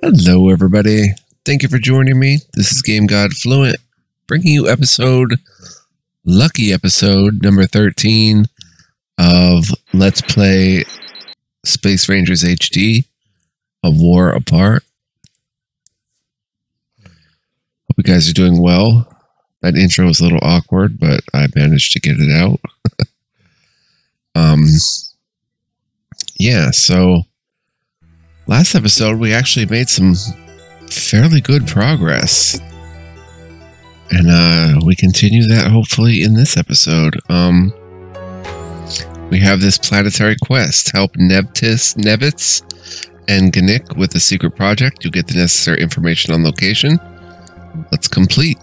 Hello, everybody. Thank you for joining me. This is Game God Fluent, bringing you lucky episode number 13 of Let's Play Space Rangers HD, A War Apart. Hope you guys are doing well. That intro was a little awkward, but I managed to get it out. Yeah, so last episode we actually made some fairly good progress. And we continue that hopefully in this episode. We have this planetary quest. Help Nevitz and Ganik with the secret project. You get the necessary information on location. Let's complete.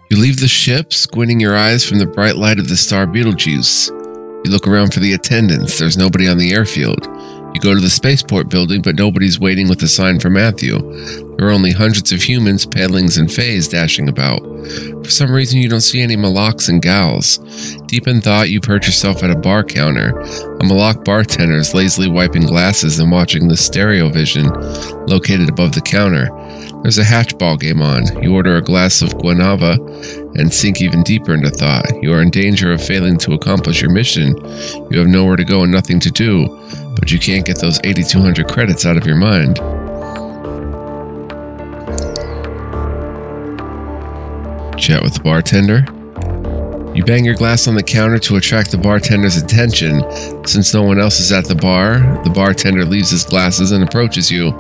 You leave the ship, squinting your eyes from the bright light of the star Betelgeuse. You look around for the attendants. There's nobody on the airfield. You go to the spaceport building, but nobody's waiting with a sign for Matthew. There are only hundreds of humans, pedlings, and fays dashing about. For some reason, you don't see any Malaks and gals. Deep in thought, you perch yourself at a bar counter. A Malak bartender is lazily wiping glasses and watching the stereo vision located above the counter. There's a hatchball game on. You order a glass of guanava and sink even deeper into thought. You are in danger of failing to accomplish your mission. You have nowhere to go and nothing to do, but you can't get those 8,200 credits out of your mind. Chat with the bartender. You bang your glass on the counter to attract the bartender's attention. Since no one else is at the bar, the bartender leaves his glasses and approaches you.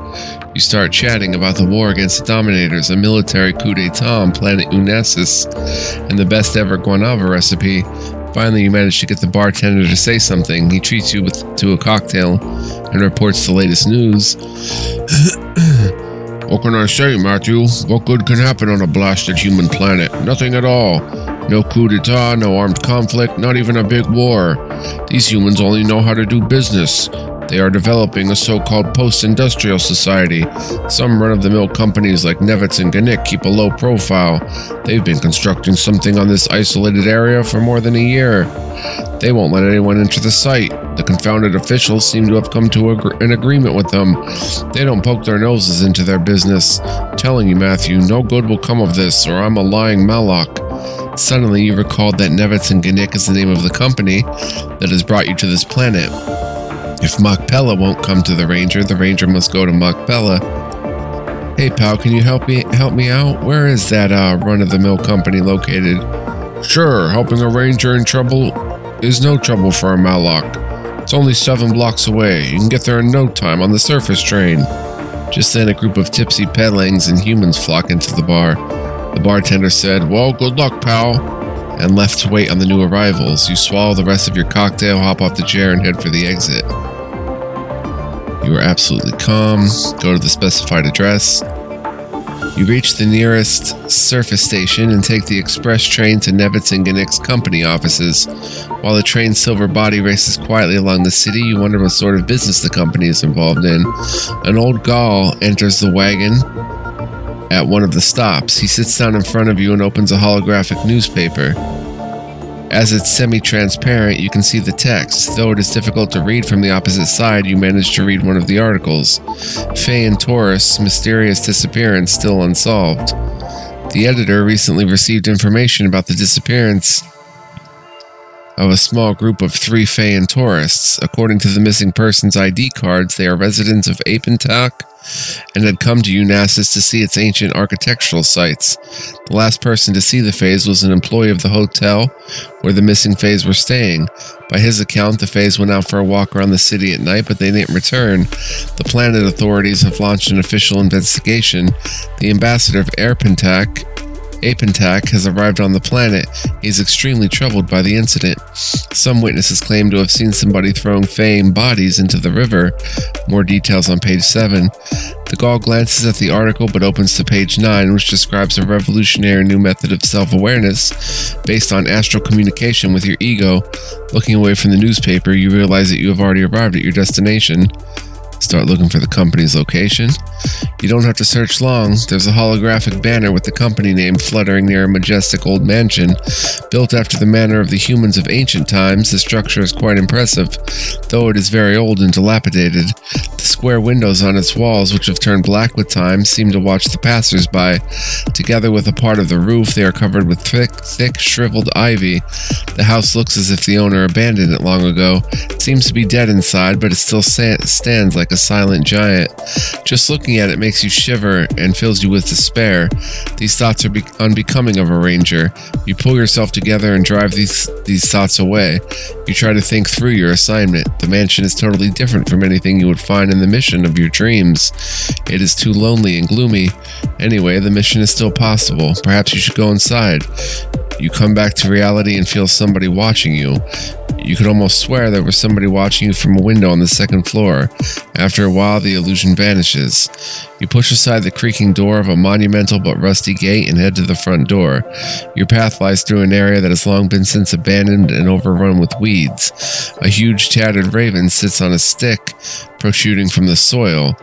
You start chatting about the war against the Dominators, a military coup d'etat on planet Unasis, and the best ever guanava recipe. Finally, you manage to get the bartender to say something. He treats you to a cocktail and reports the latest news. What can I say, Matthew? What good can happen on a blasted human planet? Nothing at all. No coup d'etat, no armed conflict, not even a big war. These humans only know how to do business. They are developing a so-called post-industrial society. Some run-of-the-mill companies like Nevitz and Ganik keep a low profile. They've been constructing something on this isolated area for more than a year. They won't let anyone enter the site. The confounded officials seem to have come to an agreement with them. They don't poke their noses into their business. I'm telling you, Matthew, no good will come of this, or I'm a lying Malak. Suddenly, you recalled that Nevitz and Ganik is the name of the company that has brought you to this planet. If Machpella won't come to the Ranger must go to Machpella. Hey pal, can you help me out? Where is that run-of-the-mill company located? Sure, helping a Ranger in trouble is no trouble for a Malak. It's only 7 blocks away. You can get there in no time on the surface train. Just then a group of tipsy pedlings and humans flock into the bar. The bartender said, "Well, good luck, pal," and left to wait on the new arrivals. You swallow the rest of your cocktail, hop off the chair, and head for the exit. You are absolutely calm. Go to the specified address. You reach the nearest surface station and take the express train to Nevitz and Ganik's company offices. While the train's silver body races quietly along the city, you wonder what sort of business the company is involved in. An old Gaul enters the wagon at one of the stops. He sits down in front of you and opens a holographic newspaper. As it's semi-transparent, you can see the text. Though it is difficult to read from the opposite side, you manage to read one of the articles. Faye and Taurus, mysterious disappearance still unsolved. The editor recently received information about the disappearance of a small group of 3 Faye and Taurists. According to the missing persons' ID cards, they are residents of Apentak and had come to Unasis to see its ancient architectural sites. The last person to see the Fays was an employee of the hotel where the missing Fays were staying. By his account, the Fays went out for a walk around the city at night, but they didn't return. The planet authorities have launched an official investigation. The ambassador of Apentak has arrived on the planet. He is extremely troubled by the incident. Some witnesses claim to have seen somebody throwing Fame bodies into the river. More details on page 7. The Gaul glances at the article but opens to page 9, which describes a revolutionary new method of self-awareness based on astral communication with your ego. Looking away from the newspaper, you realize that you have already arrived at your destination. Start looking for the company's location. You don't have to search long. There's a holographic banner with the company name fluttering near a majestic old mansion. Built after the manner of the humans of ancient times, the structure is quite impressive, though it is very old and dilapidated. The square windows on its walls, which have turned black with time, seem to watch the passers-by. Together with a part of the roof, they are covered with thick, shriveled ivy. The house looks as if the owner abandoned it long ago. It seems to be dead inside, but it still stands like a silent giant. Just looking at it makes you shiver and fills you with despair. These thoughts are unbecoming of a ranger. You pull yourself together and drive these thoughts away. You try to think through your assignment. The mansion is totally different from anything you would find in the mission of your dreams. It is too lonely and gloomy. Anyway, the mission is still possible. Perhaps you should go inside. You come back to reality and feel somebody watching you. You could almost swear there was somebody watching you from a window on the second floor. After a while, the illusion vanishes. You push aside the creaking door of a monumental but rusty gate and head to the front door. Your path lies through an area that has long been since abandoned and overrun with weeds. A huge tattered raven sits on a stick, protruding from the soil.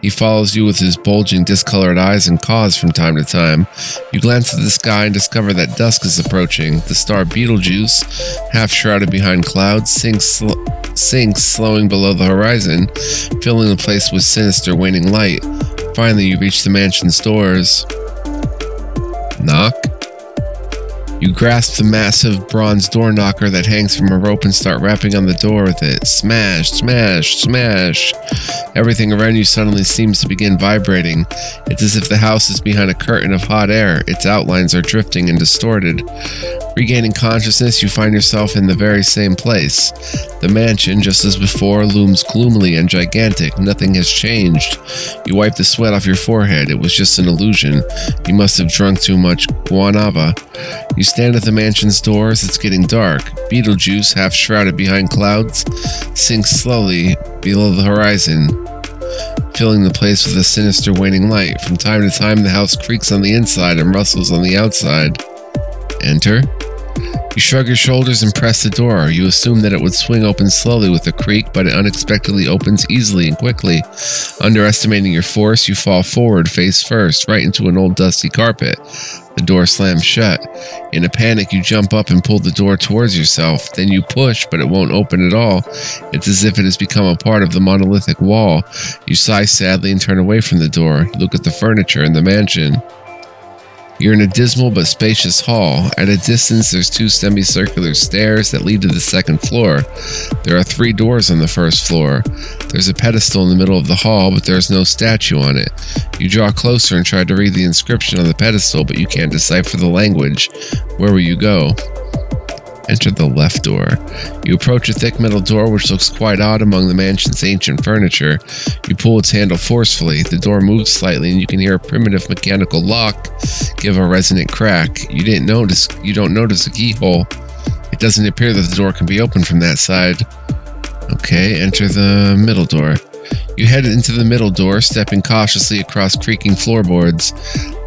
He follows you with his bulging, discolored eyes and caws from time to time. You glance at the sky and discover that dusk is approaching. The star Betelgeuse, half shrouded behind clouds, sinks slowing below the horizon, filling the place with sinister, waning light. Finally, you reach the mansion's doors. Knock. You grasp the massive bronze door knocker that hangs from a rope and start rapping on the door with it. Smash, smash, smash. Everything around you suddenly seems to begin vibrating. It's as if the house is behind a curtain of hot air. Its outlines are drifting and distorted. Regaining consciousness, you find yourself in the very same place. The mansion, just as before, looms gloomily and gigantic. Nothing has changed. You wipe the sweat off your forehead. It was just an illusion. You must have drunk too much guanava. You stand at the mansion's doors. It's getting dark. Betelgeuse, half shrouded behind clouds, sinks slowly below the horizon, filling the place with a sinister waning light. From time to time, the house creaks on the inside and rustles on the outside. Enter. You shrug your shoulders and press the door. You assume that it would swing open slowly with a creak, but it unexpectedly opens easily and quickly. Underestimating your force, you fall forward face first, right into an old dusty carpet. The door slams shut. In a panic, you jump up and pull the door towards yourself. Then you push, but it won't open at all. It's as if it has become a part of the monolithic wall. You sigh sadly and turn away from the door. You look at the furniture in the mansion. You're in a dismal but spacious hall. At a distance, there's two semicircular stairs that lead to the second floor. There are 3 doors on the first floor. There's a pedestal in the middle of the hall, but there's no statue on it. You draw closer and try to read the inscription on the pedestal, but you can't decipher the language. Where will you go? Enter the left door. You approach a thick metal door which looks quite odd among the mansion's ancient furniture. You pull its handle forcefully. The door moves slightly and you can hear a primitive mechanical lock give a resonant crack. You don't notice a keyhole. It doesn't appear that the door can be opened from that side. Okay, enter the middle door. You head into the middle door, stepping cautiously across creaking floorboards.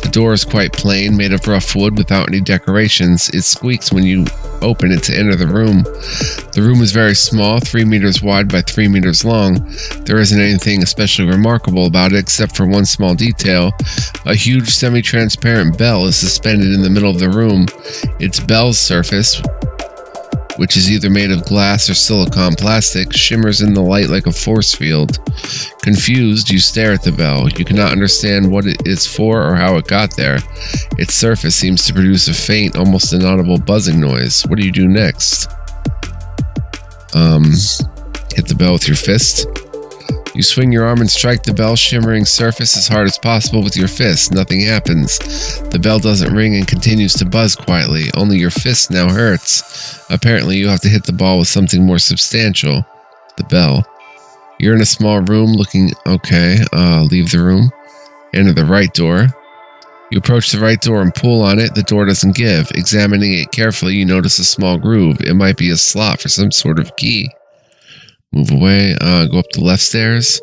The door is quite plain, made of rough wood without any decorations. It squeaks when you open it to enter the room. The room is very small, 3 meters wide by 3 meters long. There isn't anything especially remarkable about it except for one small detail. A huge semi-transparent bell is suspended in the middle of the room. Its bell's surface, which is either made of glass or silicon plastic, shimmers in the light like a force field. Confused, you stare at the bell. You cannot understand what it is for or how it got there. Its surface seems to produce a faint, almost inaudible buzzing noise. What do you do next? Hit the bell with your fist. You swing your arm and strike the bell's shimmering surface as hard as possible with your fist. Nothing happens. The bell doesn't ring and continues to buzz quietly. Only your fist now hurts. Apparently, you have to hit the ball with something more substantial. The bell. You're in a small room looking... Okay, leave the room. Enter the right door. You approach the right door and pull on it. The door doesn't give. Examining it carefully, you notice a small groove. It might be a slot for some sort of key. Move away, go up the left stairs.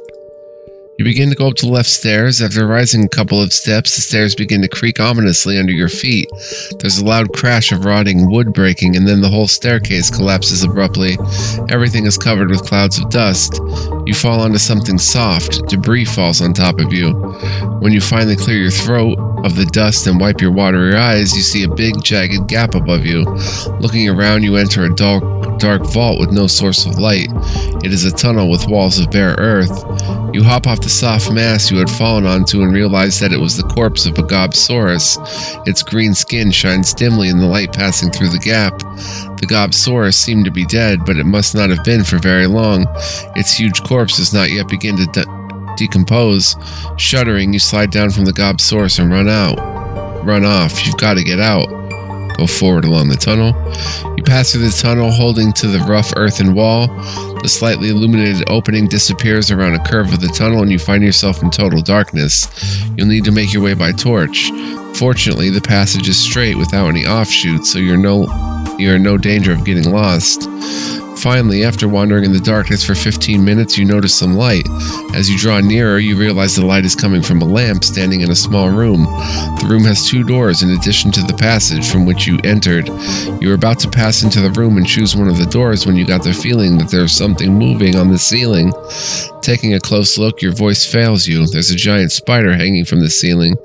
You begin to go up the left stairs. After rising a couple of steps, the stairs begin to creak ominously under your feet. There's a loud crash of rotting wood breaking, and then the whole staircase collapses abruptly. Everything is covered with clouds of dust. You fall onto something soft. Debris falls on top of you. When you finally clear your throat of the dust and wipe your watery eyes, you see a big, jagged gap above you. Looking around, you enter a dark vault with no source of light. It is a tunnel with walls of bare earth. You hop off the soft mass you had fallen onto and realize that it was the corpse of a gobsaurus. Its green skin shines dimly in the light passing through the gap. The gobsaurus seemed to be dead, but it must not have been for very long. Its huge corpse does not yet begin to decompose. Shuddering, you slide down from the gobsaurus and run off. You've got to get out. Go forward along the tunnel. You pass through the tunnel holding to the rough earthen wall. The slightly illuminated opening disappears around a curve of the tunnel and you find yourself in total darkness. You'll need to make your way by torch. Fortunately, the passage is straight without any offshoots, so you're in no danger of getting lost. Finally, after wandering in the darkness for 15 minutes, you notice some light. As you draw nearer, you realize the light is coming from a lamp standing in a small room. The room has 2 doors in addition to the passage from which you entered. You were about to pass into the room and choose one of the doors when you got the feeling that there's something moving on the ceiling. Taking a close look, your voice fails you. There's a giant spider hanging from the ceiling.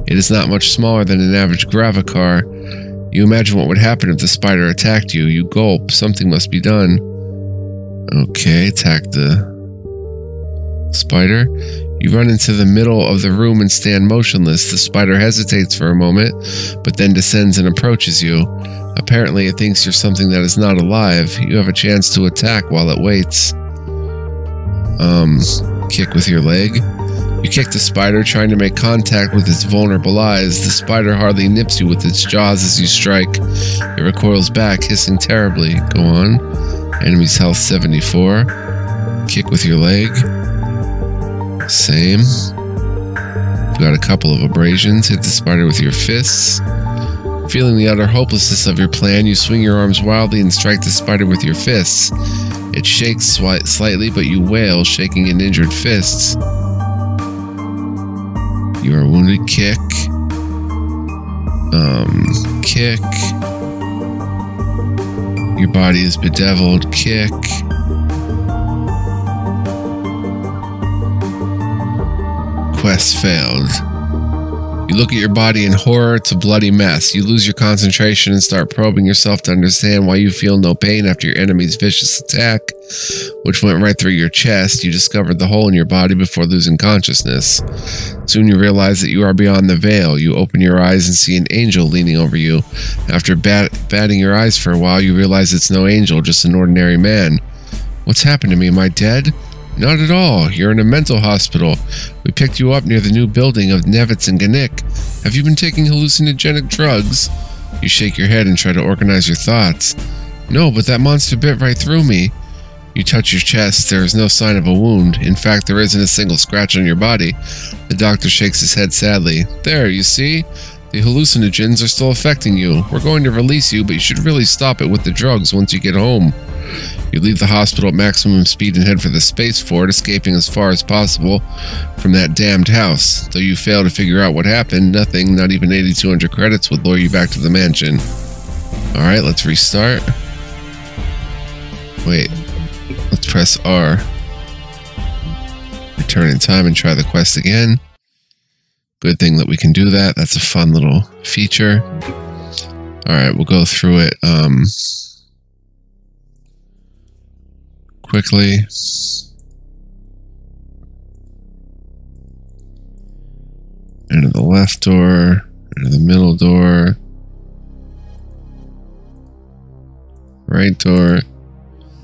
It is not much smaller than an average gravicar. You imagine what would happen if the spider attacked you. You gulp. Something must be done. Okay, attack the spider. You run into the middle of the room and stand motionless. The spider hesitates for a moment, but then descends and approaches you. Apparently, it thinks you're something that is not alive. You have a chance to attack while it waits. Kick with your leg. You kick the spider, trying to make contact with its vulnerable eyes. The spider hardly nips you with its jaws as you strike. It recoils back, hissing terribly. Go on. Enemy's health 74. Kick with your leg. Same. You've got a couple of abrasions. Hit the spider with your fists. Feeling the utter hopelessness of your plan, you swing your arms wildly and strike the spider with your fists. It shakes slightly, but you wail, shaking in injured fists. You are wounded. Kick. Kick. Your body is bedeviled. Kick. Quest failed. You look at your body in horror. It's a bloody mess. You lose your concentration and start probing yourself to understand why you feel no pain after your enemy's vicious attack, which went right through your chest. You discovered the hole in your body before losing consciousness. Soon you realize that you are beyond the veil. You open your eyes and see an angel leaning over you. After batting your eyes for a while, you realize it's no angel, just an ordinary man. What's happened to me? Am I dead? Not at all. You're in a mental hospital. We picked you up near the new building of Nevitz and Ganik. Have you been taking hallucinogenic drugs? You shake your head and try to organize your thoughts. No, but that monster bit right through me. You touch your chest. There is no sign of a wound. In fact, there isn't a single scratch on your body. The doctor shakes his head sadly. There, you see? The hallucinogens are still affecting you. We're going to release you, but you should really stop it with the drugs once you get home. You leave the hospital at maximum speed and head for the space fort, escaping as far as possible from that damned house. Though you fail to figure out what happened, nothing, not even 8,200 credits, would lure you back to the mansion. Alright, let's restart. Wait, let's press R. Return in time and try the quest again. Good thing that we can do that. That's a fun little feature. Alright, we'll go through it quickly. Enter the left door, enter the middle door, right door.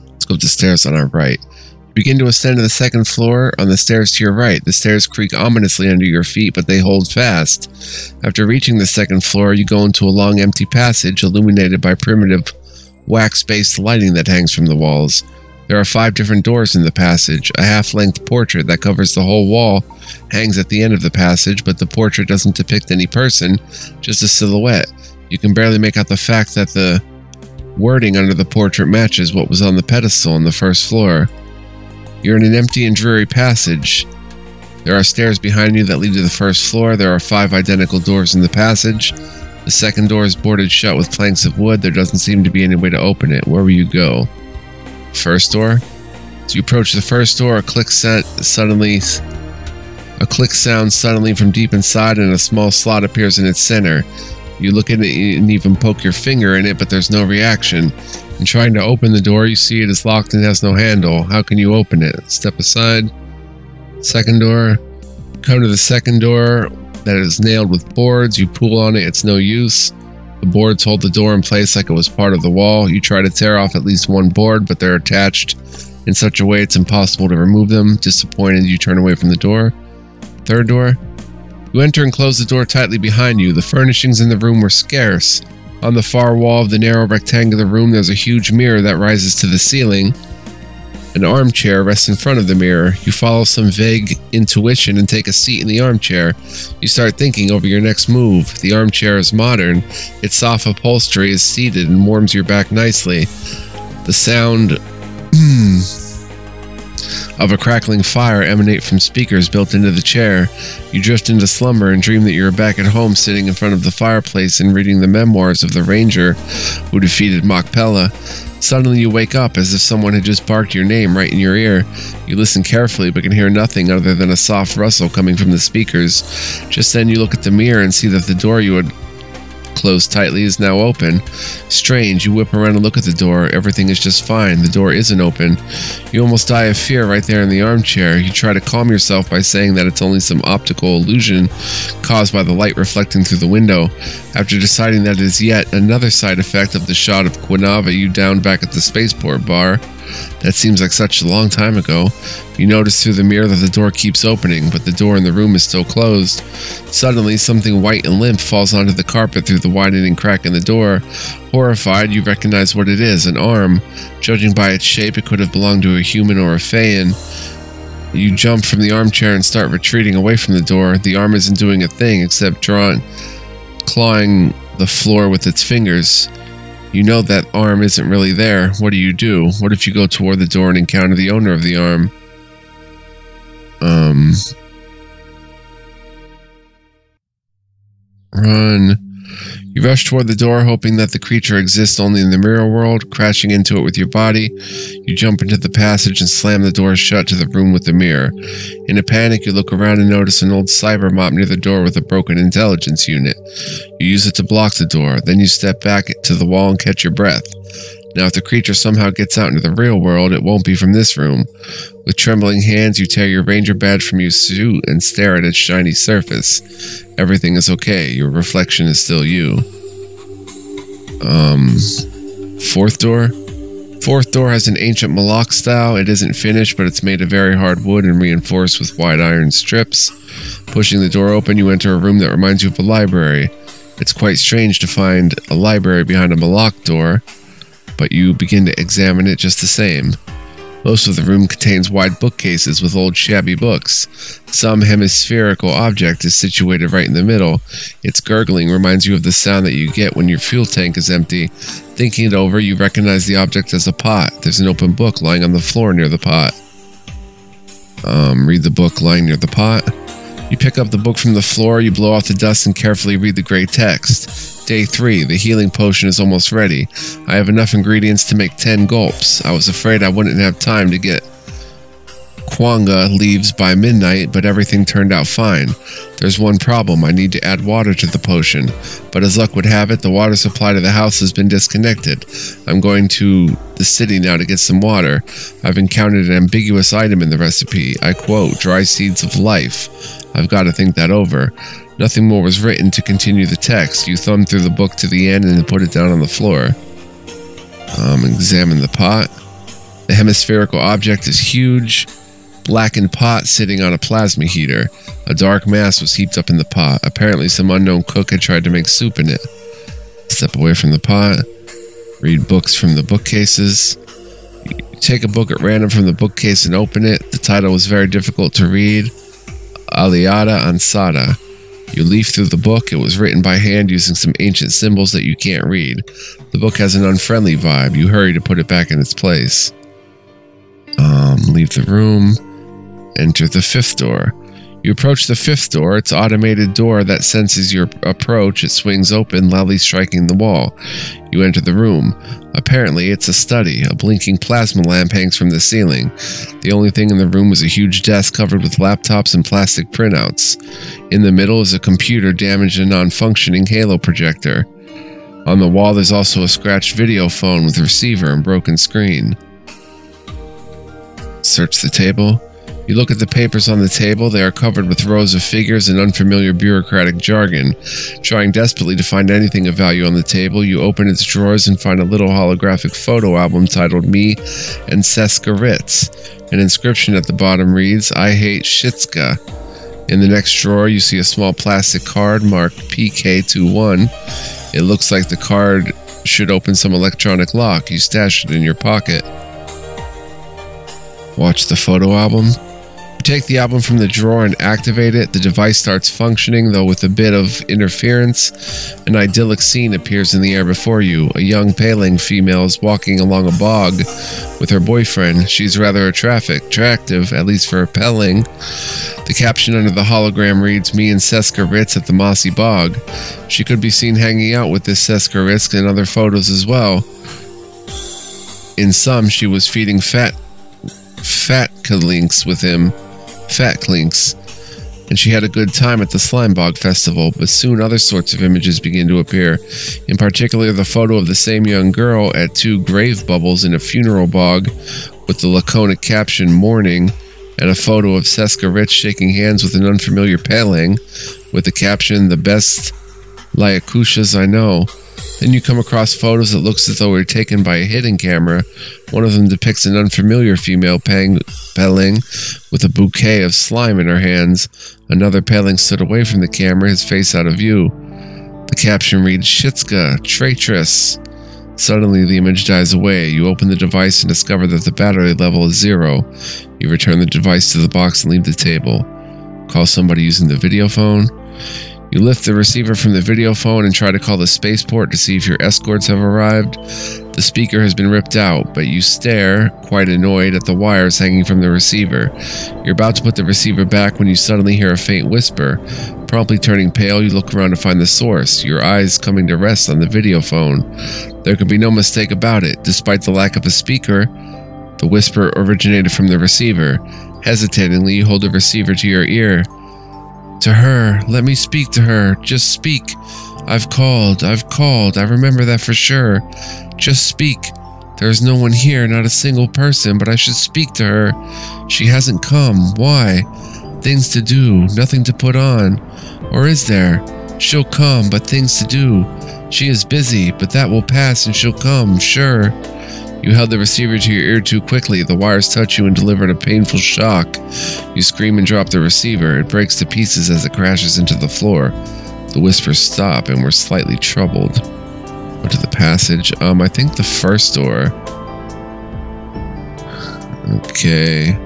Let's go up the stairs on our right. You begin to ascend to the second floor on the stairs to your right. The stairs creak ominously under your feet, but they hold fast. After reaching the second floor, you go into a long empty passage illuminated by primitive wax-based lighting that hangs from the walls. There are 5 different doors in the passage. A half-length portrait that covers the whole wall hangs at the end of the passage, but the portrait doesn't depict any person, just a silhouette. You can barely make out the fact that the wording under the portrait matches what was on the pedestal on the first floor. You're in an empty and dreary passage. There are stairs behind you that lead to the first floor. There are 5 identical doors in the passage. The second door is boarded shut with planks of wood. There doesn't seem to be any way to open it. Where will you go? First door? As you approach the first door, a click sounds suddenly from deep inside, and a small slot appears in its center. You look at it and even poke your finger in it, but there's no reaction. In trying to open the door, you see it is locked and has no handle. How can you open it? Step aside. Second door. Come to the second door that is nailed with boards. You pull on it, it's no use. The boards hold the door in place like it was part of the wall. You try to tear off at least one board, but they're attached in such a way it's impossible to remove them. Disappointed, you turn away from the door. Third door. You enter and close the door tightly behind you. The furnishings in the room were scarce. On the far wall of the narrow rectangular room, there's a huge mirror that rises to the ceiling. An armchair rests in front of the mirror. You follow some vague intuition and take a seat in the armchair. You start thinking over your next move. The armchair is modern. Its soft upholstery is seated and warms your back nicely. The sound of a crackling fire emanate from speakers built into the chair. You drift into slumber and dream that you're back at home sitting in front of the fireplace and reading the memoirs of the ranger who defeated Machpelah. Suddenly you wake up as if someone had just barked your name right in your ear. You listen carefully but can hear nothing other than a soft rustle coming from the speakers. Just then you look at the mirror and see that the door you had closed tightly is now open. Strange, you whip around and look at the door. Everything is just fine. The door isn't open. You almost die of fear right there in the armchair. You try to calm yourself by saying that it's only some optical illusion caused by the light reflecting through the window. After deciding that it is yet another side effect of the shot of Quinava you downed back at the spaceport bar. That seems like such a long time ago. You notice through the mirror that the door keeps opening, but the door in the room is still closed. Suddenly, something white and limp falls onto the carpet through the widening crack in the door. Horrified, you recognize what it is, an arm. Judging by its shape, it could have belonged to a human or a Phaean. You jump from the armchair and start retreating away from the door. The arm isn't doing a thing except clawing the floor with its fingers. You know that arm isn't really there. What do? What if you go toward the door and encounter the owner of the arm? Run. You rush toward the door, hoping that the creature exists only in the mirror world. Crashing into it with your body, you jump into the passage and slam the door shut to the room with the mirror. In a panic, you look around and notice an old cyber mop near the door with a broken intelligence unit. You use it to block the door. Then you step back to the wall and catch your breath. Now, if the creature somehow gets out into the real world, it won't be from this room. With trembling hands, you tear your ranger badge from your suit and stare at its shiny surface. Everything is okay. Your reflection is still you. Fourth door? Fourth door has an ancient Malak style. It isn't finished, but it's made of very hard wood and reinforced with wide iron strips. Pushing the door open, you enter a room that reminds you of a library. It's quite strange to find a library behind a Malak door, but you begin to examine it just the same. Most of the room contains wide bookcases with old shabby books. Some hemispherical object is situated right in the middle. Its gurgling reminds you of the sound that you get when your fuel tank is empty. Thinking it over, you recognize the object as a pot. There's an open book lying on the floor near the pot. Read the book lying near the pot. You pick up the book from the floor, you blow off the dust and carefully read the gray text. Day 3, the healing potion is almost ready. I have enough ingredients to make 10 gulps. I was afraid I wouldn't have time to get Kwanga leaves by midnight, but everything turned out fine. There's one problem. I need to add water to the potion, but as luck would have it, the water supply to the house has been disconnected. I'm going to the city now to get some water. I've encountered an ambiguous item in the recipe. I quote, dry seeds of life. I've got to think that over. Nothing more was written to continue the text. You thumb through the book to the end and then put it down on the floor. Examine the pot. The hemispherical object is huge. Blackened pot sitting on a plasma heater. A dark mass was heaped up in the pot. Apparently some unknown cook had tried to make soup in it. Step away from the pot. Read books from the bookcases. You take a book at random from the bookcase and open it. The title was very difficult to read. Aliada Ansada. You leaf through the book. It was written by hand using some ancient symbols that you can't read. The book has an unfriendly vibe. You hurry to put it back in its place. Leave the room. Enter the 5th door. You approach the fifth door. It's an automated door that senses your approach. It swings open, loudly striking the wall. You enter the room. Apparently, it's a study. A blinking plasma lamp hangs from the ceiling. The only thing in the room is a huge desk covered with laptops and plastic printouts. In the middle is a computer damaged and non-functioning halo projector. On the wall, there's also a scratched video phone with receiver and broken screen. Search the table. You look at the papers on the table. They are covered with rows of figures and unfamiliar bureaucratic jargon. Trying desperately to find anything of value on the table, you open its drawers and find a little holographic photo album titled Me and Seska Ritz. An inscription at the bottom reads, I hate Shitska. In the next drawer, you see a small plastic card marked PK21. It looks like the card should open some electronic lock. You stash it in your pocket. Watch the photo album. You take the album from the drawer and activate it. The device starts functioning, though with a bit of interference. An idyllic scene appears in the air before you. A young paling female is walking along a bog with her boyfriend. She's rather attractive, at least for her paling. The caption under the hologram reads, Me and Seska Ritz at the mossy bog. She could be seen hanging out with this Seska Ritz in other photos as well. In some, she was feeding fat clinks with him. Fat clinks. And she had a good time at the Slime Bog Festival, but soon other sorts of images begin to appear. In particular, the photo of the same young girl at 2 grave bubbles in a funeral bog with the laconic caption, Mourning, and a photo of Seska Ritz shaking hands with an unfamiliar paling with the caption, The best Lyakushas I know. Then you come across photos that looks as though they were taken by a hidden camera. One of them depicts an unfamiliar female paling with a bouquet of slime in her hands. Another paling stood away from the camera, his face out of view. The caption reads, Shitska, traitress. Suddenly, the image dies away. You open the device and discover that the battery level is 0. You return the device to the box and leave the table. Call somebody using the video phone. You lift the receiver from the video phone and try to call the spaceport to see if your escorts have arrived. The speaker has been ripped out, but you stare, quite annoyed, at the wires hanging from the receiver. You're about to put the receiver back when you suddenly hear a faint whisper. Promptly turning pale, you look around to find the source, your eyes coming to rest on the video phone. There can be no mistake about it. Despite the lack of a speaker, the whisper originated from the receiver. Hesitatingly, you hold the receiver to your ear. To her, let me speak to her. Just speak. I've called. I remember that for sure. Just speak. There's no one here, not a single person, but I should speak to her. She hasn't come. Why? Things to do, nothing to put on. Or is there? She'll come, but things to do. She is busy, but that will pass and she'll come, sure. You held the receiver to your ear too quickly. The wires touch you and delivered a painful shock. You scream and drop the receiver. It breaks to pieces as it crashes into the floor. The whispers stop and we're slightly troubled. Go to the passage. I think the first door. Okay.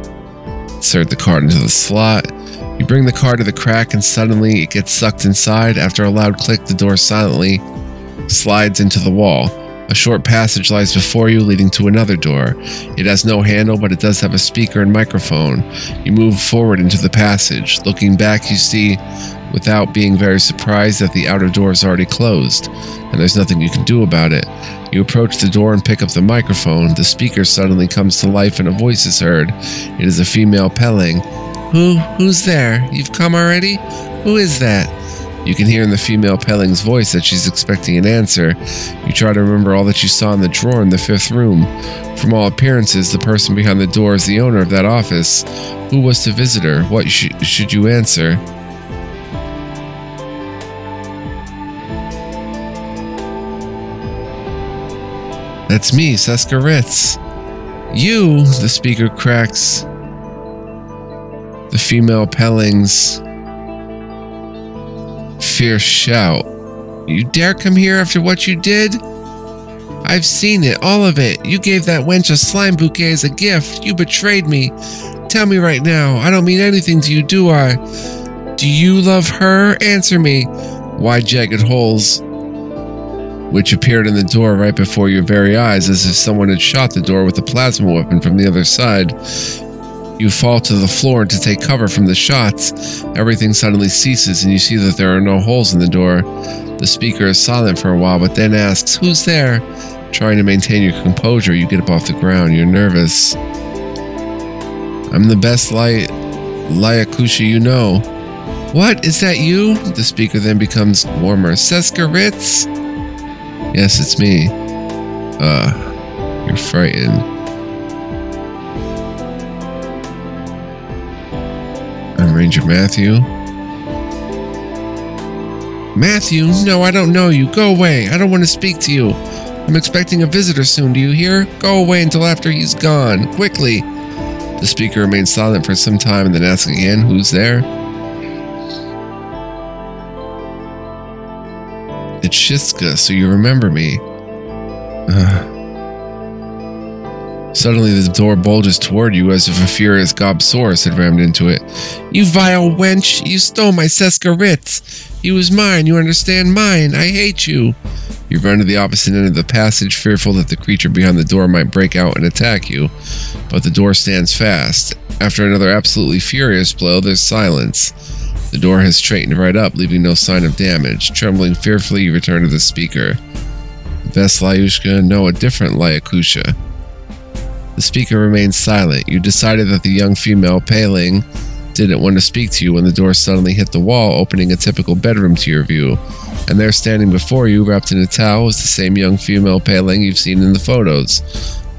Insert the card into the slot. You bring the card to the crack and suddenly it gets sucked inside. After a loud click, the door silently slides into the wall. A short passage lies before you, leading to another door. It has no handle, but it does have a speaker and microphone. You move forward into the passage. Looking back, you see, without being very surprised, that the outer door is already closed, and there's nothing you can do about it. You approach the door and pick up the microphone. The speaker suddenly comes to life and a voice is heard. It is a female pelling. Who's there? You've come already? Who is that? You can hear in the female pelling's voice that she's expecting an answer. You try to remember all that you saw in the drawer in the 5th room. From all appearances, the person behind the door is the owner of that office. Who was to visit her? What should you answer? That's me, Seska Ritz. You, the speaker cracks. The female pelling's fierce shout. You dare come here after what you did? I've seen it, all of it. You gave that wench a slime bouquet as a gift. You betrayed me. Tell me right now. I don't mean anything to you, do I? Do you love her? Answer me. Wide jagged holes, which appeared in the door right before your very eyes, as if someone had shot the door with a plasma weapon from the other side. You fall to the floor to take cover from the shots. Everything suddenly ceases and you see that there are no holes in the door. The speaker is silent for a while, but then asks, "Who's there?" Trying to maintain your composure, you get up off the ground. You're nervous. "I'm the best Lyakusha you know." "What? Is that you?" The speaker then becomes warmer. "Seska Ritz?" "Yes, it's me." You're frightened. I'm Ranger Matthew. "Matthew? No, I don't know you. Go away. I don't want to speak to you. I'm expecting a visitor soon. Do you hear? Go away until after he's gone. Quickly." The speaker remains silent for some time and then asks again, "Who's there?" "It's Shiska, so you remember me." Suddenly the door bulges toward you as if a furious gobsaurus had rammed into it. "You vile wench! You stole my Seska Ritz! He was mine, you understand? Mine! I hate you!" You run to the opposite end of the passage, fearful that the creature behind the door might break out and attack you, but the door stands fast. After another absolutely furious blow, there's silence. The door has straightened right up, leaving no sign of damage. Trembling fearfully, you return to the speaker. "Best Lyushka? No, a different Lyakusha." The speaker remains silent. You decided that the young female, Paling, didn't want to speak to you when the door suddenly hit the wall, opening a typical bedroom to your view. And there, standing before you, wrapped in a towel, is the same young female Paling you've seen in the photos.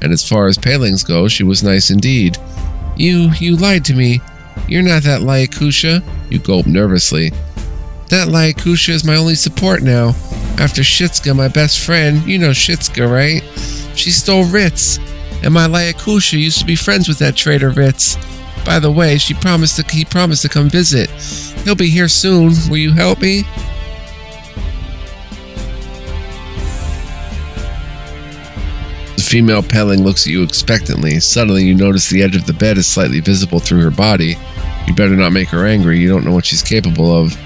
And as far as Palings go, she was nice indeed. You lied to me. You're not that Lyakusha." You gulp nervously. "That Lyakusha is my only support now. After Shitska, my best friend, you know Shitska, right? She stole Ritz. And my Lyakusha used to be friends with that traitor Ritz. By the way, he promised to come visit. He'll be here soon. Will you help me?" The female Paling looks at you expectantly. Suddenly, you notice the edge of the bed is slightly visible through her body. You better not make her angry. You don't know what she's capable of.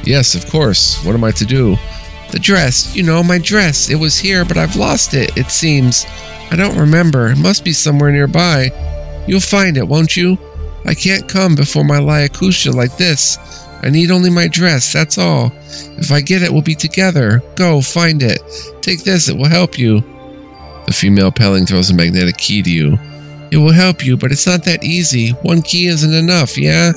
"Yes, of course. What am I to do?" "The dress. You know, my dress. It was here, but I've lost it, it seems. I don't remember. It must be somewhere nearby. You'll find it, won't you? I can't come before my Lyakusha like this. I need only my dress, that's all. If I get it, we'll be together. Go, find it. Take this, it will help you." The female Paling throws a magnetic key to you. "It will help you, but it's not that easy. One key isn't enough, yeah?"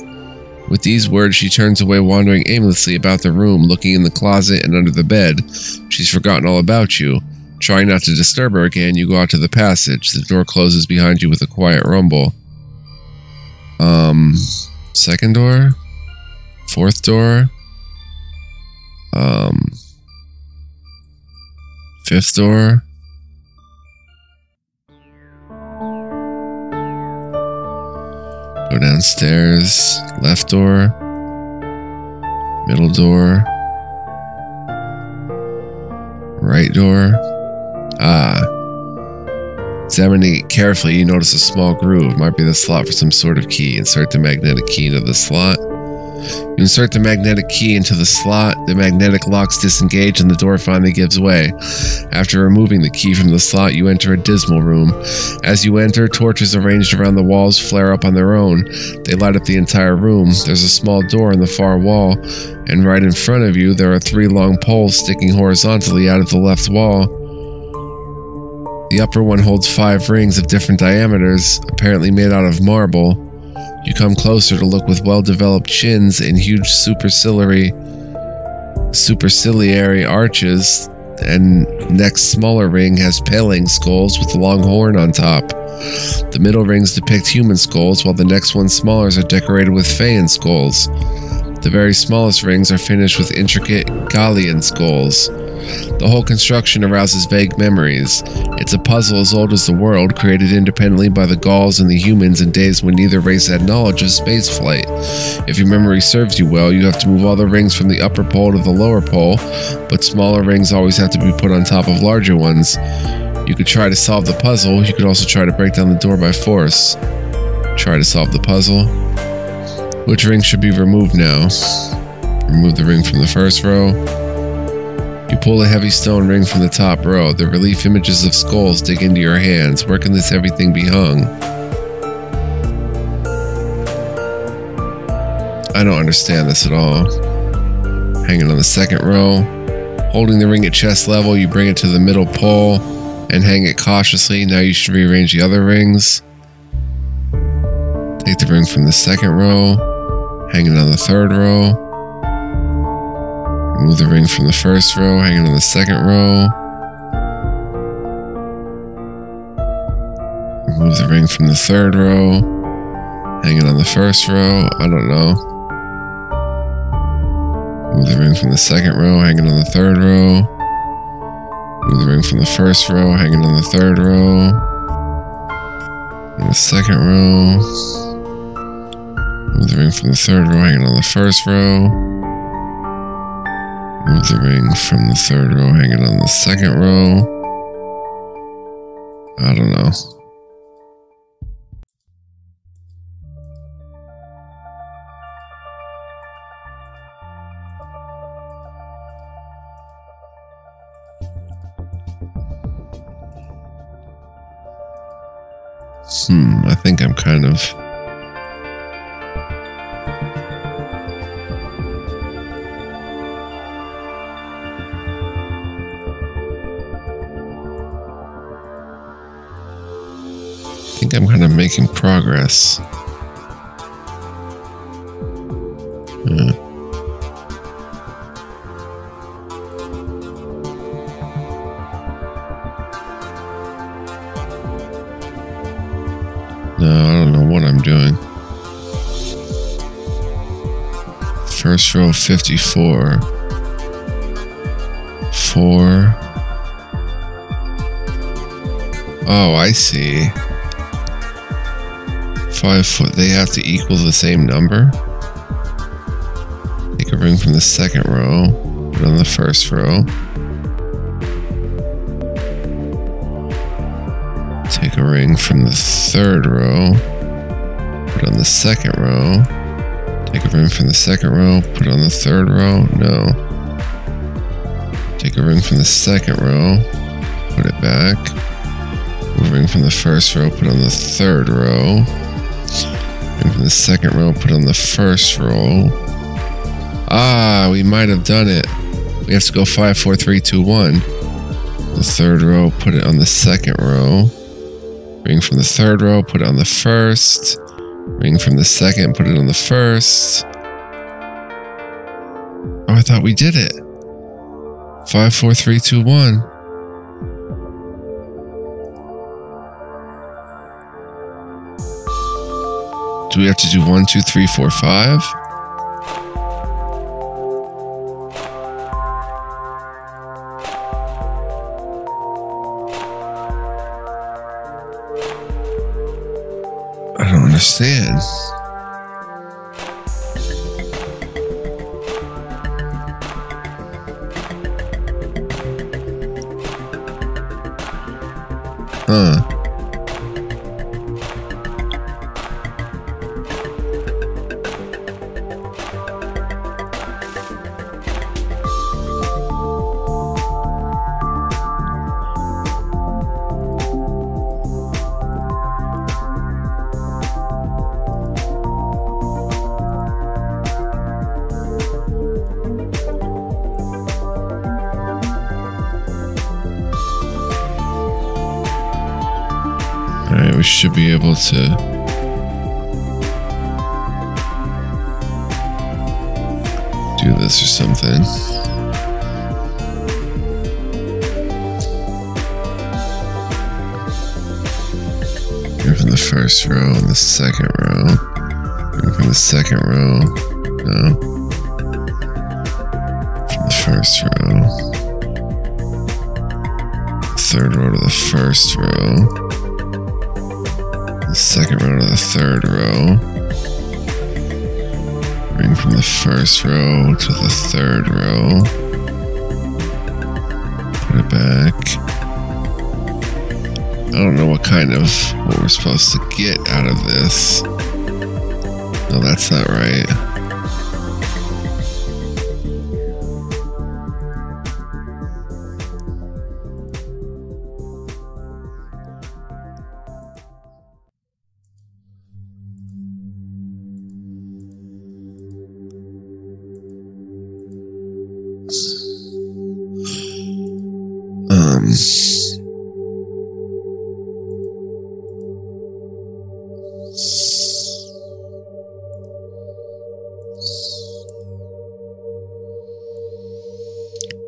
With these words, she turns away, wandering aimlessly about the room, looking in the closet and under the bed. She's forgotten all about you. Trying not to disturb her again, you go out to the passage. The door closes behind you with a quiet rumble. Second door? Fourth door? Fifth door? Go downstairs. Left door? Middle door? Right door? Examining it carefully, you notice a small groove. Might be the slot for some sort of key. Insert the magnetic key into the slot. You insert the magnetic key into the slot, the magnetic locks disengage and the door finally gives way. After removing the key from the slot, you enter a dismal room. As you enter, torches arranged around the walls flare up on their own. They light up the entire room. There's a small door in the far wall, and right in front of you there are 3 long poles sticking horizontally out of the left wall. The upper one holds 5 rings of different diameters, apparently made out of marble. You come closer to look with well-developed chins and huge superciliary arches, and next smaller ring has paling skulls with a long horn on top. The middle rings depict human skulls, while the next ones smaller are decorated with Phaean skulls. The very smallest rings are finished with intricate Gallian skulls. The whole construction arouses vague memories. It's a puzzle as old as the world, created independently by the Gauls and the humans in days when neither race had knowledge of spaceflight. If your memory serves you well, you have to move all the rings from the upper pole to the lower pole, but smaller rings always have to be put on top of larger ones. You could try to solve the puzzle. You could also try to break down the door by force. Try to solve the puzzle. Which ring should be removed now? Remove the ring from the first row. You pull a heavy stone ring from the top row. The relief images of skulls dig into your hands. Where can this heavy thing be hung? I don't understand this at all. Hanging on the second row. Holding the ring at chest level, you bring it to the middle pole and hang it cautiously. Now you should rearrange the other rings. Take the ring from the second row. Hang it on the third row. Remove the ring from the first row. Hang it on the second row. Remove the ring from the third row. Hang it on the first row. I don't know. Remove the ring from the second row. Hang it on the third row. Remove the ring from the first row. Hang it on the third row. In the second row. Remove the ring from the third row. Hang it on the first row. Remove the ring from the third row. Hang it on the second row. I don't know. I think I'm kind of... making progress. Yeah. No, I don't know what I'm doing. First row 54. 4. Oh, I see. 5 foot. They have to equal the same number. Take a ring from the second row. Put it on the first row. Take a ring from the third row. Put it on the second row. Take a ring from the second row. Put it on the third row. No. Take a ring from the second row. Put it back. Move a ring from the first row. Put it on the third row. Ring from the second row. Put it on the first row. Ah, we might have done it. We have to go 5, 4, 3, 2, 1. The third row. Put it on the second row. Ring from the third row, put it on the first. Ring from the second, put it on the first. Oh, I thought we did it. 5, 4, 3, 2, 1. Do we have to do 1, 2, 3, 4, 5? I don't understand. Huh. Alright, we should be able to do this or something. Ring from the first row and the second row. Ring from the second row. No. From the first row. Third row to the first row. The second row to the third row. Ring from the first row to the third row. Put it back. I don't know what we're supposed to get out of this. No, that's not right.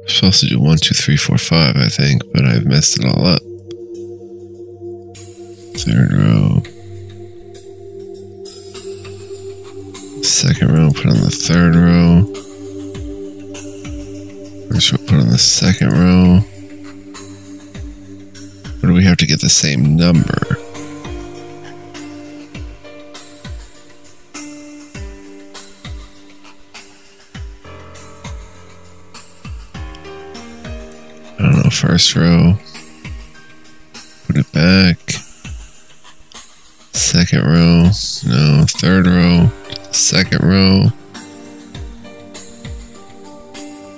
Supposed to do 1, 2, 3, 4, 5, I think, but I've messed it all up. Third row. Second row, put on the third row. First row, put on the second row. Or do we have to get the same number? I don't know, first row. Put it back. Second row. No, third row. Second row.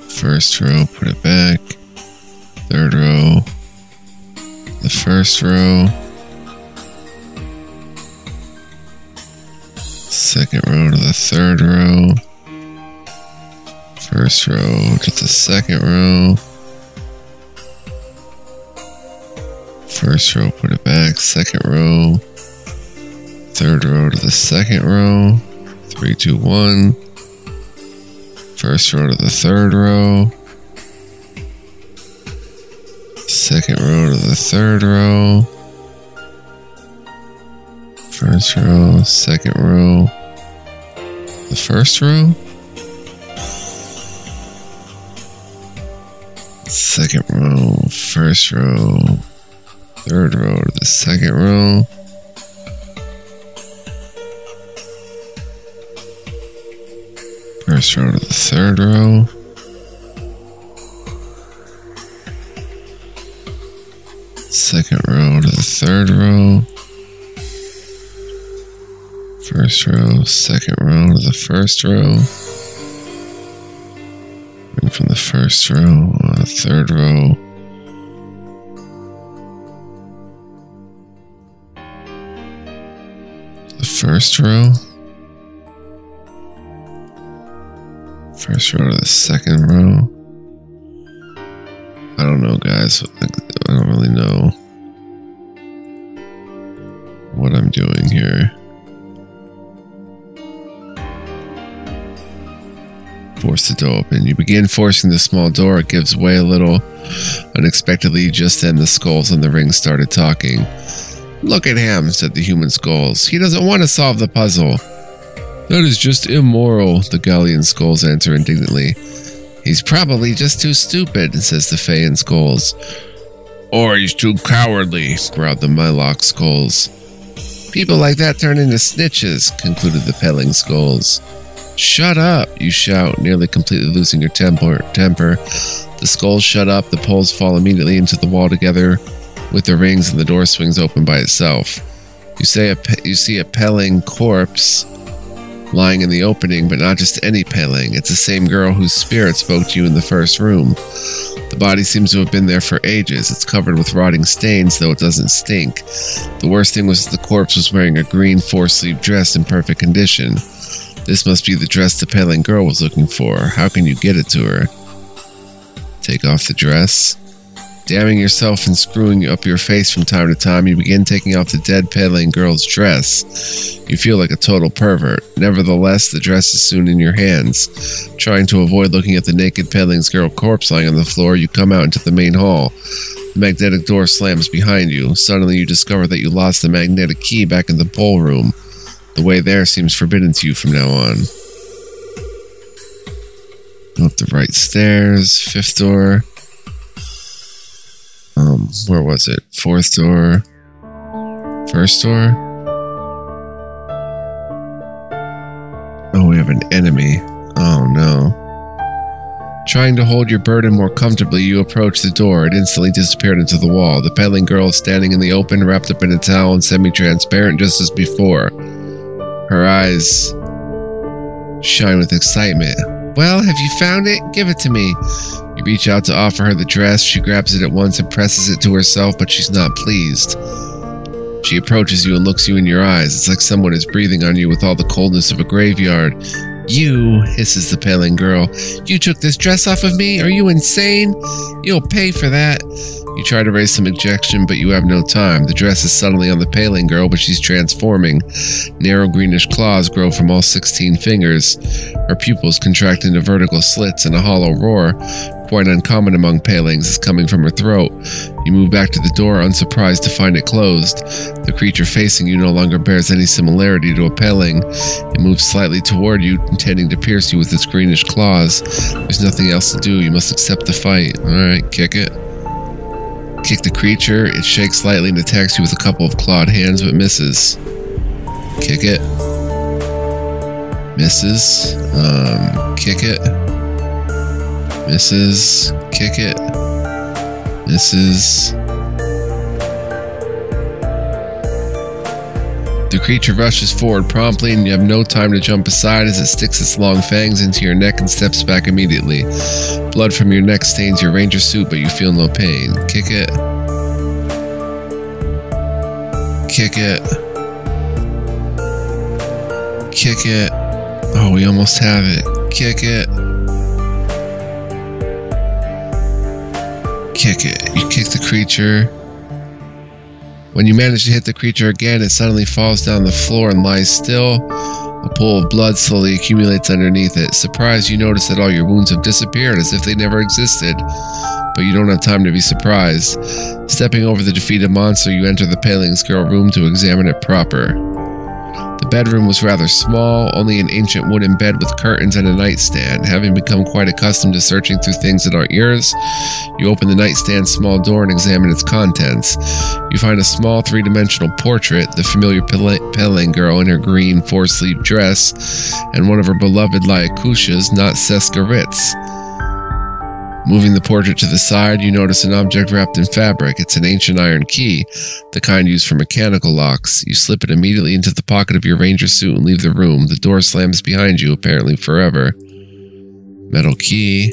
First row, put it back. Third row. The first row. Second row to the third row. First row to the second row. First row, put it back. Second row. Third row to the second row. 3, 2, 1. First row to the third row. Second row to the third row. First row, second row. The first row. Second row, first row. Third row to the second row. First row to the third row. Second row to the third row. First row, second row to the first row. And from the first row, third row. The first row. First row to the second row. I don't know, guys. I don't really know what I'm doing here. Force the door open. You begin forcing the small door. It gives way a little. Unexpectedly, just then the skulls on the ring started talking. "Look at him," said the human skulls. "He doesn't want to solve the puzzle." "That is just immoral," the Gallian skulls answer indignantly. "He's probably just too stupid," says the Phaean skulls. "Or he's too cowardly," growled the Mylock skulls. "People like that turn into snitches," concluded the Pelling skulls. "Shut up," you shout, nearly completely losing your temper. The skulls shut up, the poles fall immediately into the wall together with the rings, and the door swings open by itself. You see a Pelling corpse lying in the opening, but not just any Pelling. It's the same girl whose spirit spoke to you in the first room. The body seems to have been there for ages. It's covered with rotting stains, though it doesn't stink. The worst thing was the corpse was wearing a green four-sleeve dress in perfect condition. This must be the dress the Pelling girl was looking for. How can you get it to her? Take off the dress. Damning yourself and screwing up your face from time to time, you begin taking off the dead Pelling girl's dress. You feel like a total pervert. Nevertheless, the dress is soon in your hands. Trying to avoid looking at the naked Pelling's girl corpse lying on the floor, you come out into the main hall. The magnetic door slams behind you. Suddenly, you discover that you lost the magnetic key back in the poll room. The way there seems forbidden to you from now on. Go up the right stairs. Fifth door. Where was it? Fourth door. First door. Oh, we have an enemy. Oh no. Trying to hold your burden more comfortably, you approach the door. It instantly disappeared into the wall. The Pelling girl is standing in the open, wrapped up in a towel and semi-transparent just as before. Her eyes shine with excitement. "Well, have you found it? Give it to me." You reach out to offer her the dress. She grabs it at once and presses it to herself, but she's not pleased. She approaches you and looks you in your eyes. It's like someone is breathing on you with all the coldness of a graveyard. You, hisses the paling girl. You took this dress off of me? Are you insane? You'll pay for that. You try to raise some objection, but you have no time. The dress is suddenly on the paling girl, but she's transforming. Narrow greenish claws grow from all 16 fingers. Her pupils contract into vertical slits, and a hollow roar, quite uncommon among palings, is coming from her throat. You move back to the door, unsurprised to find it closed. The creature facing you no longer bears any similarity to a paling. It moves slightly toward you, intending to pierce you with its greenish claws. There's nothing else to do. You must accept the fight. Alright, kick it. Kick the creature. It shakes slightly and attacks you with a couple of clawed hands, but misses. Kick it. Misses. Kick it. Misses. Kick it. Misses. The creature rushes forward promptly, and you have no time to jump aside as it sticks its long fangs into your neck and steps back immediately. Blood from your neck stains your ranger suit, but you feel no pain. Kick it. Kick it. Kick it. Oh, we almost have it. Kick it. Kick it. You kick the creature. When you manage to hit the creature again, it suddenly falls down the floor and lies still. A pool of blood slowly accumulates underneath it. Surprised, you notice that all your wounds have disappeared as if they never existed. But you don't have time to be surprised. Stepping over the defeated monster, you enter the Paling's girl room to examine it proper. The bedroom was rather small, only an ancient wooden bed with curtains and a nightstand. Having become quite accustomed to searching through things that aren't yours, you open the nightstand's small door and examine its contents. You find a small three-dimensional portrait, the familiar Paling girl in her green four-sleeve dress, and one of her beloved Lyakushas, not Seska Ritz. Moving the portrait to the side, you notice an object wrapped in fabric. It's an ancient iron key, the kind used for mechanical locks. You slip it immediately into the pocket of your ranger suit and leave the room. The door slams behind you, apparently forever. Metal key.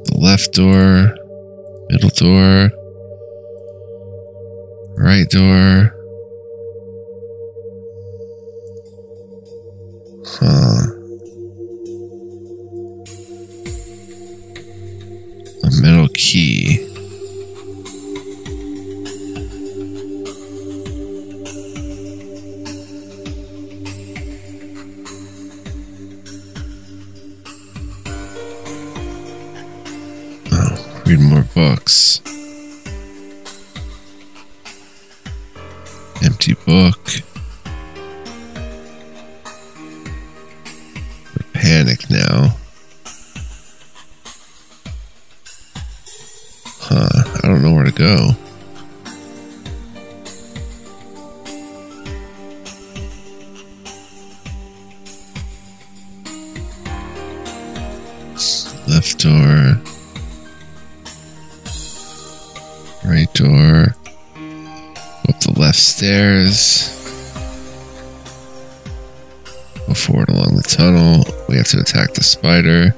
The left door. Middle door. Right door. A metal key. Oh, read more books. Empty book. Panic now. I don't know where to go. Left door. Right door. Up the left stairs. Go forward along the tunnel. We have to attack the spider.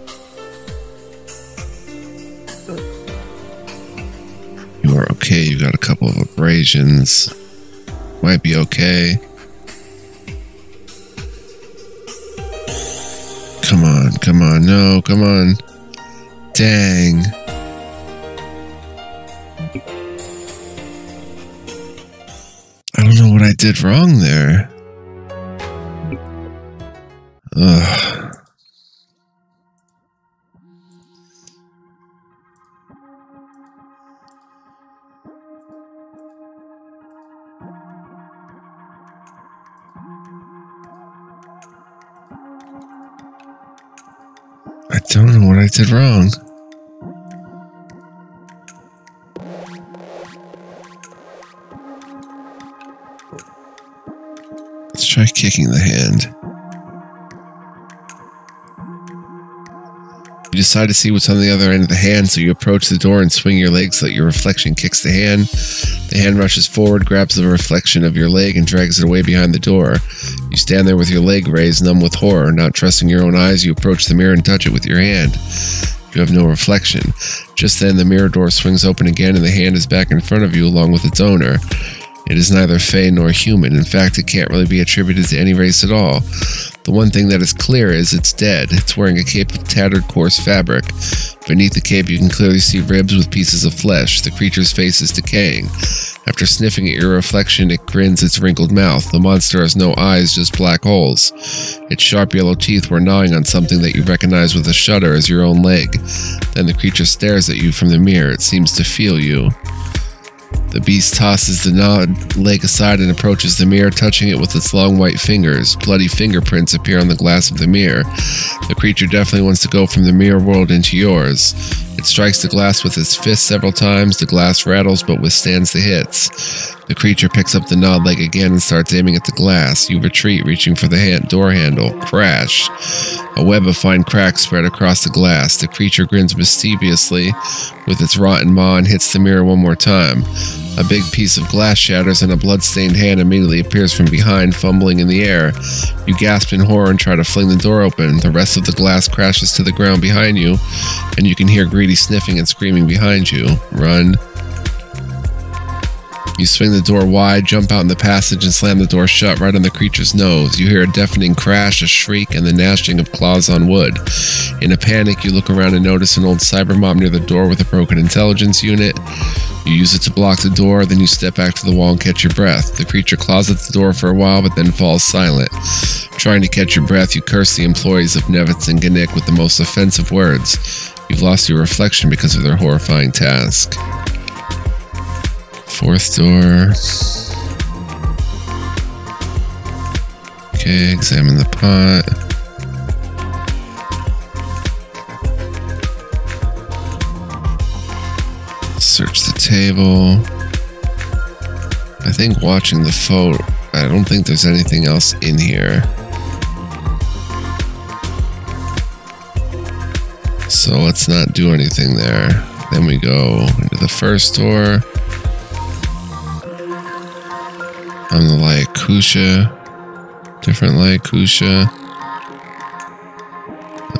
You are okay. You got a couple of abrasions. Might be okay. Come on, come on. No, come on. Dang. I don't know what I did wrong there. Ugh. I don't know what I did wrong. Let's try kicking the hand. You decide to see what's on the other end of the hand, so you approach the door and swing your leg so that your reflection kicks the hand. The hand rushes forward, grabs the reflection of your leg, and drags it away behind the door. You stand there with your leg raised, numb with horror. Not trusting your own eyes, you approach the mirror and touch it with your hand. You have no reflection. Just then, the mirror door swings open again and the hand is back in front of you along with its owner. It is neither fey nor human. In fact, it can't really be attributed to any race at all. The one thing that is clear is it's dead. It's wearing a cape of tattered, coarse fabric. Beneath the cape, you can clearly see ribs with pieces of flesh. The creature's face is decaying. After sniffing at your reflection, it grins its wrinkled mouth. The monster has no eyes, just black holes. Its sharp yellow teeth were gnawing on something that you recognize with a shudder as your own leg. Then the creature stares at you from the mirror. It seems to feel you. The beast tosses the gnawed leg aside and approaches the mirror, touching it with its long white fingers. Bloody fingerprints appear on the glass of the mirror. The creature definitely wants to go from the mirror world into yours. It strikes the glass with its fist several times. The glass rattles but withstands the hits. The creature picks up the gnawed leg again and starts aiming at the glass. You retreat, reaching for the door handle. Crash. A web of fine cracks spread across the glass. The creature grins mischievously with its rotten maw and hits the mirror one more time. A big piece of glass shatters and a blood-stained hand immediately appears from behind, fumbling in the air. You gasp in horror and try to fling the door open. The rest of the glass crashes to the ground behind you, and you can hear Greedy sniffing and screaming behind you. Run. You swing the door wide, jump out in the passage, and slam the door shut right on the creature's nose. You hear a deafening crash, a shriek, and the gnashing of claws on wood. In a panic, you look around and notice an old cyber mob near the door with a broken intelligence unit. You use it to block the door, then you step back to the wall and catch your breath. The creature claws at the door for a while, but then falls silent. Trying to catch your breath, you curse the employees of Nevitz and Ganik with the most offensive words. You've lost your reflection because of their horrifying task. Fourth door. Okay, examine the pot. Search the table. I think watching the photo, I don't think there's anything else in here. So let's not do anything there. Then we go into the first door. On the Lyakusha. Different Lyakusha.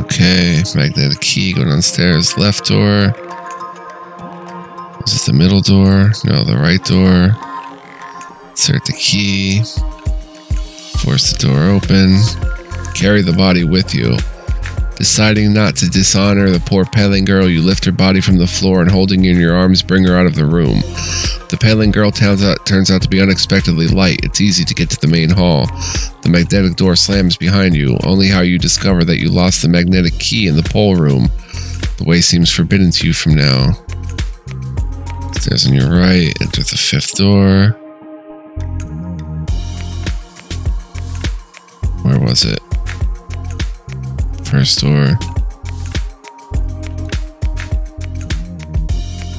Okay, magnetic key, go downstairs. Left door. Is this the middle door? No, the right door. Insert the key. Force the door open. Carry the body with you. Deciding not to dishonor the poor Paling girl, you lift her body from the floor and holding her in your arms, bring her out of the room. The Paling girl turns out to be unexpectedly light. It's easy to get to the main hall. The magnetic door slams behind you. Only how you discover that you lost the magnetic key in the pole room. The way seems forbidden to you from now. Stairs on your right. Enter the fifth door. Where was it? First door.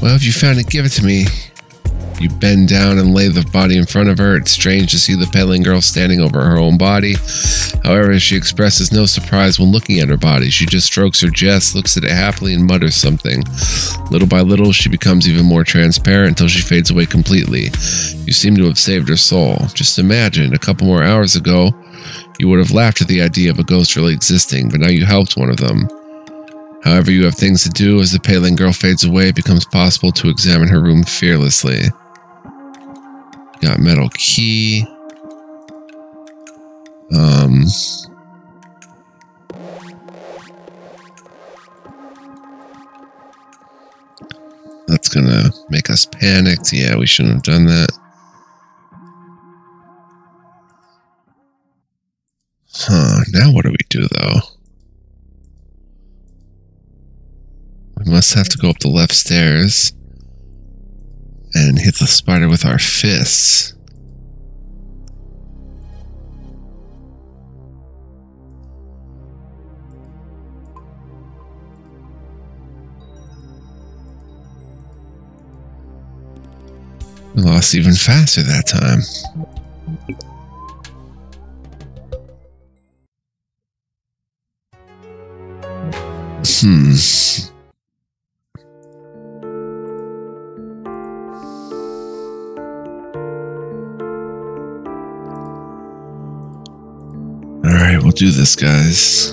Well, if you found it, give it to me. You bend down and lay the body in front of her. It's strange to see the Paling girl standing over her own body. However, she expresses no surprise when looking at her body. She just strokes her chest, looks at it happily, and mutters something. Little by little, she becomes even more transparent until she fades away completely. You seem to have saved her soul. Just imagine, a couple more hours ago, you would have laughed at the idea of a ghost really existing, but now you helped one of them. However, you have things to do. As the Paling girl fades away, it becomes possible to examine her room fearlessly. Got metal key. That's gonna make us panicked. Yeah, we shouldn't have done that. Now what do we do, though? We must have to go up the left stairs and hit the spider with our fists. We lost even faster that time. Alright, we'll do this, guys.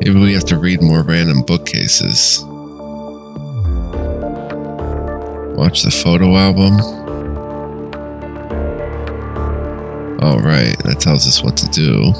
Maybe we have to read more random bookcases. Watch the photo album. All right, that tells us what to do.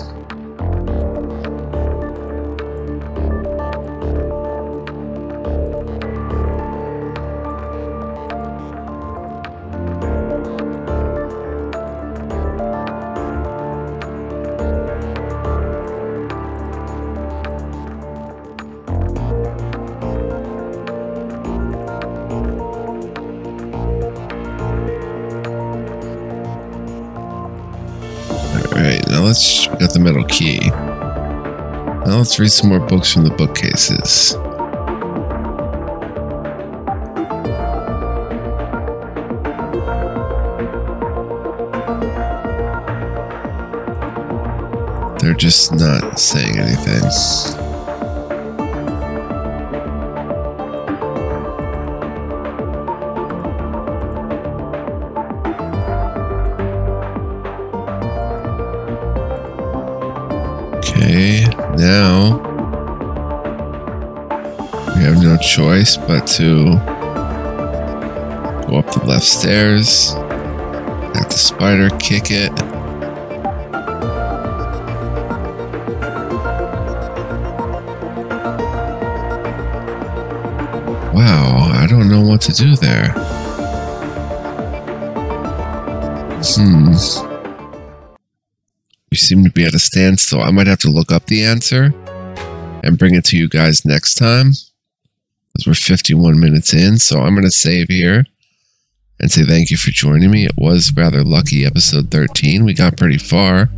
Alright, now we got the metal key. Now let's read some more books from the bookcases. They're just not saying anything. Okay, now we have no choice but to go up the left stairs, attack the spider, kick it. Wow, I don't know what to do there. We seem to be at a standstill. I might have to look up the answer and bring it to you guys next time, because we're 51 minutes in. So I'm going to save here and say thank you for joining me. It was rather lucky, episode 13. We got pretty far.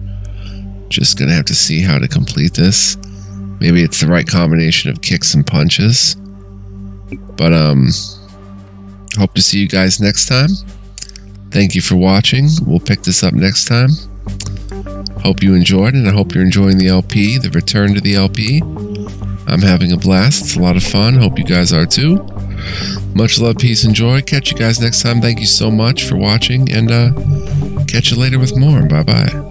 Just going to have to see how to complete this. Maybe it's the right combination of kicks and punches. But hope to see you guys next time. Thank you for watching. We'll pick this up next time. Hope you enjoyed, and I hope you're enjoying the LP, the return to the LP. I'm having a blast. It's a lot of fun. Hope you guys are too. Much love, peace, and joy. Catch you guys next time. Thank you so much for watching, and catch you later with more. Bye-bye.